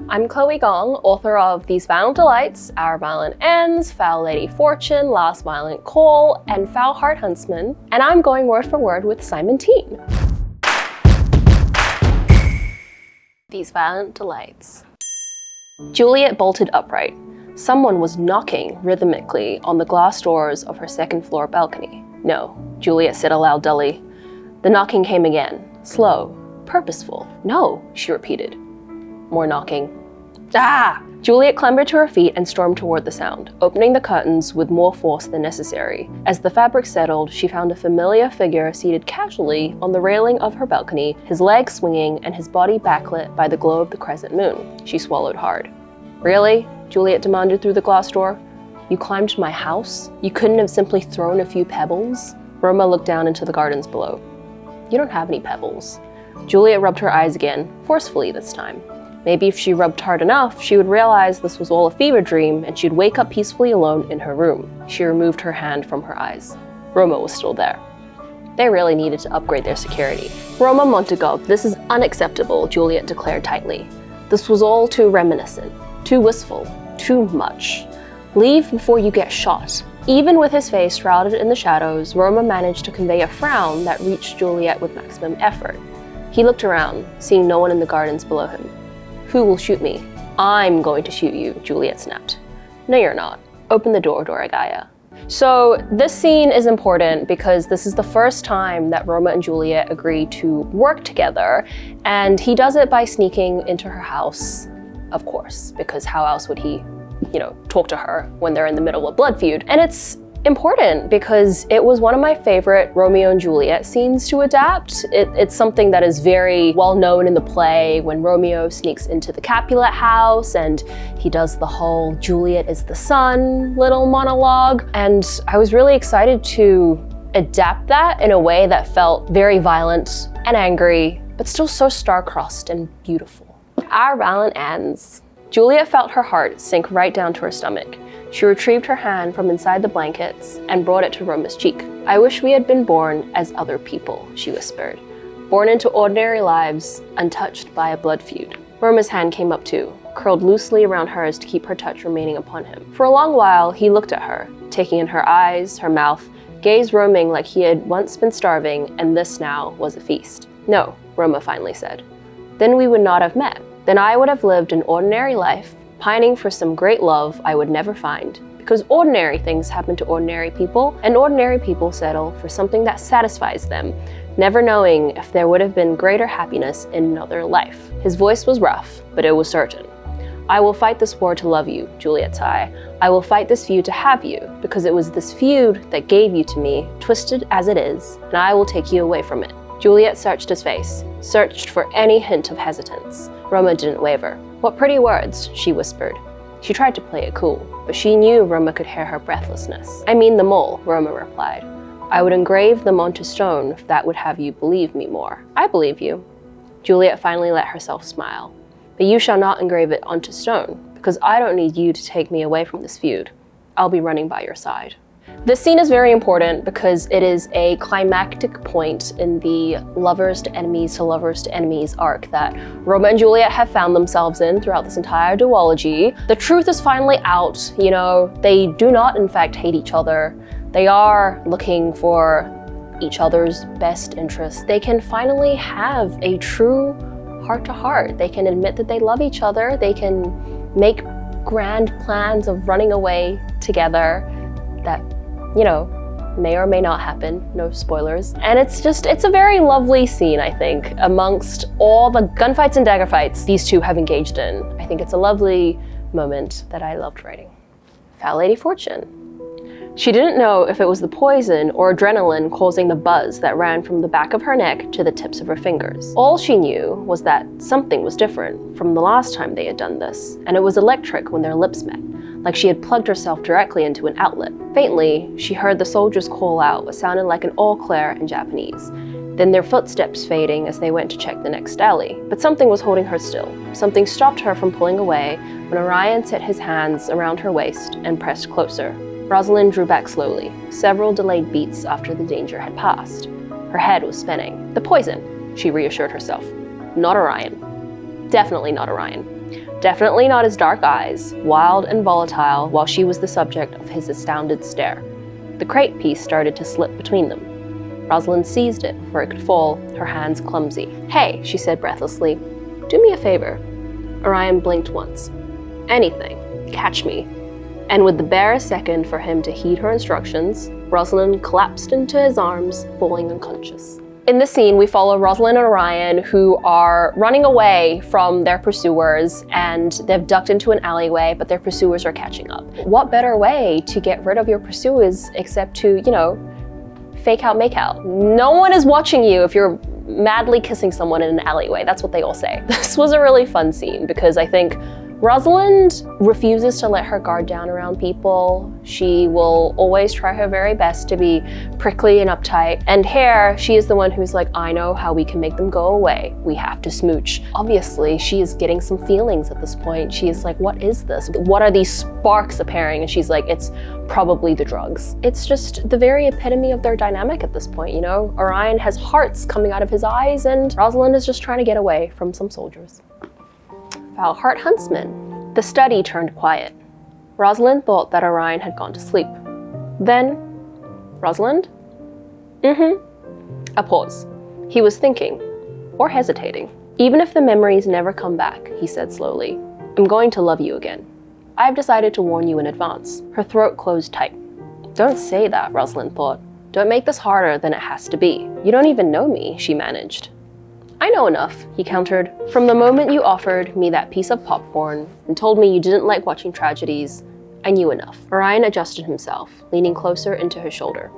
I'm Chloe Gong, author of These Violent Delights, Our Violent Ends, Foul Lady Fortune, Last Violent Call, and Foul Heart Huntsman, and I'm going word for word with Simon Teen. These Violent Delights. Juliet bolted upright. Someone was knocking rhythmically on the glass doors of her second-floor balcony. No, Juliet said aloud dully. The knocking came again, slow, purposeful. No, she repeated. More knocking. Ah! Juliet clambered to her feet and stormed toward the sound, opening the curtains with more force than necessary. As the fabric settled, she found a familiar figure seated casually on the railing of her balcony, his legs swinging and his body backlit by the glow of the crescent moon. She swallowed hard. Really? Juliet demanded through the glass door. You climbed my house? You couldn't have simply thrown a few pebbles? Roma looked down into the gardens below. You don't have any pebbles. Juliet rubbed her eyes again, forcefully this time. Maybe if she rubbed hard enough, she would realize this was all a fever dream and she'd wake up peacefully alone in her room. She removed her hand from her eyes. Roma was still there. They really needed to upgrade their security. Roma Montegov, this is unacceptable, Juliet declared tightly. This was all too reminiscent, too wistful, too much. Leave before you get shot. Even with his face shrouded in the shadows, Roma managed to convey a frown that reached Juliet with maximum effort. He looked around, seeing no one in the gardens below him. Who will shoot me? I'm going to shoot you, Juliet snapped. No, you're not. Open the door, Doragaya. So this scene is important because this is the first time that Roma and Juliet agree to work together, and he does it by sneaking into her house, of course, because how else would he, talk to her when they're in the middle of a blood feud? And it's important because it was one of my favorite Romeo and Juliet scenes to adapt. It's something that is very well known in the play when Romeo sneaks into the Capulet house and he does the whole Juliet is the sun little monologue. And I was really excited to adapt that in a way that felt very violent and angry, but still so star-crossed and beautiful. Our Violent Ends. Juliet felt her heart sink right down to her stomach. She retrieved her hand from inside the blankets and brought it to Roma's cheek. I wish we had been born as other people, she whispered. Born into ordinary lives, untouched by a blood feud. Roma's hand came up too, curled loosely around hers to keep her touch remaining upon him. For a long while, he looked at her, taking in her eyes, her mouth, gaze roaming like he had once been starving, and this now was a feast. No, Roma finally said. Then we would not have met. Then I would have lived an ordinary life, pining for some great love I would never find, because ordinary things happen to ordinary people, and ordinary people settle for something that satisfies them, never knowing if there would have been greater happiness in another life. His voice was rough, but it was certain. I will fight this war to love you, Juliet sighed. I will fight this feud to have you, because it was this feud that gave you to me, twisted as it is, and I will take you away from it. Juliet searched his face, searched for any hint of hesitance. Roma didn't waver. What pretty words, she whispered. She tried to play it cool, but she knew Roma could hear her breathlessness. I mean them all, Roma replied. I would engrave them onto stone if that would have you believe me more. I believe you. Juliet finally let herself smile. But you shall not engrave it onto stone, because I don't need you to take me away from this feud. I'll be running by your side. This scene is very important because it is a climactic point in the lovers to enemies arc that Roma and Juliet have found themselves in throughout this entire duology. The truth is finally out, they do not in fact hate each other. They are looking for each other's best interests. They can finally have a true heart-to-heart. They can admit that they love each other. They can make grand plans of running away together that may or may not happen, no spoilers. And it's a very lovely scene, I think, amongst all the gunfights and dagger fights these two have engaged in. I think it's a lovely moment that I loved writing. Foul Lady Fortune. She didn't know if it was the poison or adrenaline causing the buzz that ran from the back of her neck to the tips of her fingers. All she knew was that something was different from the last time they had done this, and it was electric when their lips met, like she had plugged herself directly into an outlet. Faintly, she heard the soldiers call out what sounded like an all clear in Japanese, then their footsteps fading as they went to check the next alley. But something was holding her still. Something stopped her from pulling away when Orion set his hands around her waist and pressed closer. Rosalind drew back slowly, several delayed beats after the danger had passed. Her head was spinning. The poison, she reassured herself. Not Orion. Definitely not Orion. Definitely not his dark eyes, wild and volatile, while she was the subject of his astounded stare. The crate piece started to slip between them. Rosalind seized it before it could fall, her hands clumsy. "Hey," she said breathlessly, "do me a favor." Orion blinked once. "Anything. Catch me." And with the barest second for him to heed her instructions, Rosalind collapsed into his arms, falling unconscious. In this scene, we follow Rosalind and Orion, who are running away from their pursuers, and they've ducked into an alleyway, but their pursuers are catching up. What better way to get rid of your pursuers except to, fake out, make out? No one is watching you if you're madly kissing someone in an alleyway. That's what they all say. This was a really fun scene because I think Rosalind refuses to let her guard down around people. She will always try her very best to be prickly and uptight. And here, she is the one who's like, I know how we can make them go away. We have to smooch. Obviously, she is getting some feelings at this point. She is like, what is this? What are these sparks appearing? And she's like, it's probably the drugs. It's just the very epitome of their dynamic at this point, Orion has hearts coming out of his eyes, and Rosalind is just trying to get away from some soldiers. Foul-heart huntsman. The study turned quiet. Rosalind thought that Orion had gone to sleep. Then, Rosalind? A pause. He was thinking, or hesitating. Even if the memories never come back, he said slowly, I'm going to love you again. I've decided to warn you in advance. Her throat closed tight. Don't say that, Rosalind thought. Don't make this harder than it has to be. You don't even know me, she managed. I know enough, he countered. From the moment you offered me that piece of popcorn and told me you didn't like watching tragedies, I knew enough. Orion adjusted himself, leaning closer into her shoulder.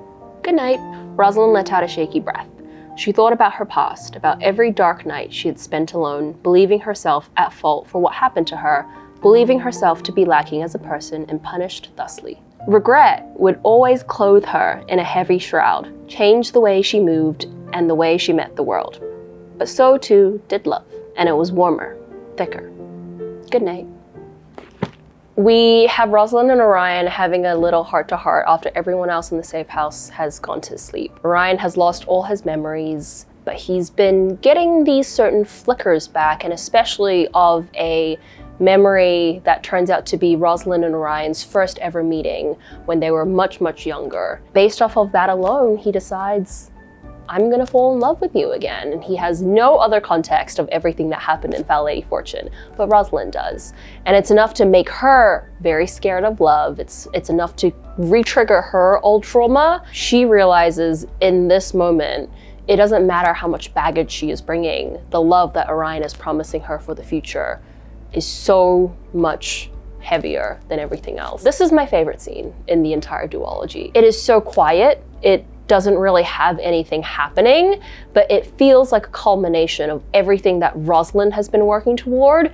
Good night. Rosalind let out a shaky breath. She thought about her past, about every dark night she had spent alone, believing herself at fault for what happened to her, believing herself to be lacking as a person and punished thusly. Regret would always clothe her in a heavy shroud, change the way she moved and the way she met the world. But so too did love, and it was warmer, thicker. Good night. We have Rosalind and Orion having a little heart-to-heart after everyone else in the safe house has gone to sleep. Orion has lost all his memories, but he's been getting these certain flickers back, and especially of a memory that turns out to be Rosalind and Orion's first ever meeting when they were much, much younger. Based off of that alone, he decides, I'm gonna fall in love with you again. And he has no other context of everything that happened in Foul Lady Fortune, but Rosalind does. And it's enough to make her very scared of love. It's enough to re-trigger her old trauma. She realizes in this moment, it doesn't matter how much baggage she is bringing. The love that Orion is promising her for the future is so much heavier than everything else. This is my favorite scene in the entire duology. It is so quiet. It doesn't really have anything happening, but it feels like a culmination of everything that Rosalind has been working toward,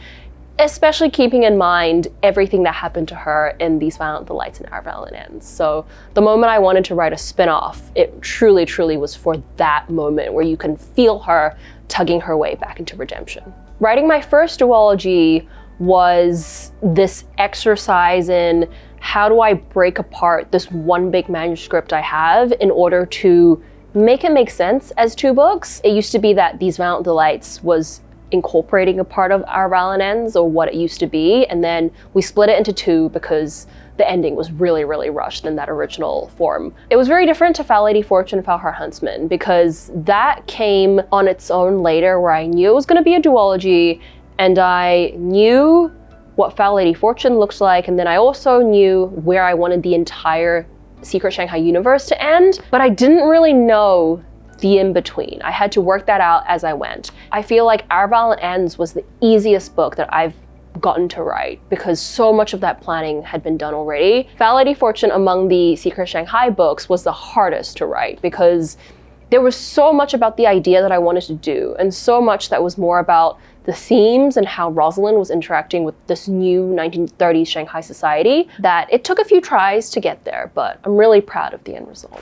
especially keeping in mind everything that happened to her in These Violent Delights and Our Violent Ends. So the moment I wanted to write a spin-off, it truly, truly was for that moment where you can feel her tugging her way back into redemption. Writing my first duology was this exercise in how do I break apart this one big manuscript I have in order to make it make sense as two books. It used to be that These Violent Delights was incorporating a part of Our Violent Ends, or what it used to be, and then we split it into two because the ending was really, really rushed in that original form. It was very different to Foul Lady Fortune and Foul-Heart Huntsman because that came on its own later, where I knew it was going to be a duology, and I knew what Foul Lady Fortune looks like, and then I also knew where I wanted the entire Secret Shanghai universe to end, but I didn't really know the in-between. I had to work that out as I went. I feel like Our Violent Ends was the easiest book that I've gotten to write because so much of that planning had been done already. Foul Lady Fortune among the Secret Shanghai books was the hardest to write because there was so much about the idea that I wanted to do, and so much that was more about the themes and how Rosalind was interacting with this new 1930s Shanghai society that it took a few tries to get there, but I'm really proud of the end result.